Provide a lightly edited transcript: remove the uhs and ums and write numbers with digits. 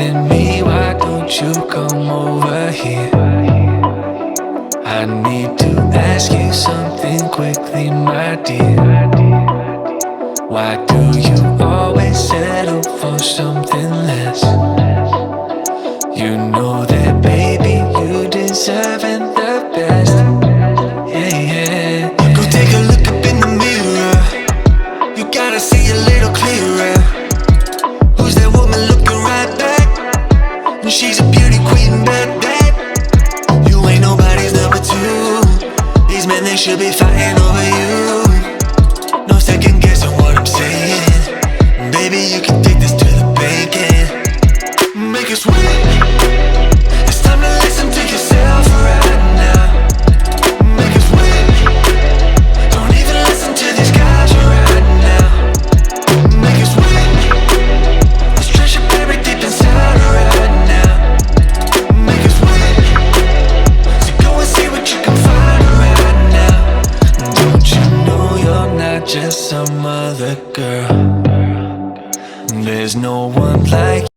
doubting me, why don't you come over here? I need to ask you something quickly, my dear. Why do you always settle for something less? You know that, baby, you deserving the best. Yeah, yeah. Go take a look up in the mirror. You gotta see a little clearer. Who's that woman looking right back? She's a beauty queen, bad, bad. You ain't nobody's number two. These men, they should be fighting over you. No second guessing what I'm saying. Baby, you can take this to the bank and make it sweet. It's time to listen to yourself right now. Make it sweet. Don't even listen to these guys right now. Make it sweet. Let's treasure buried deep inside right now. Make it sweet. So go and see what you can find right now. Don't you know you're not just some other girl? There's no one like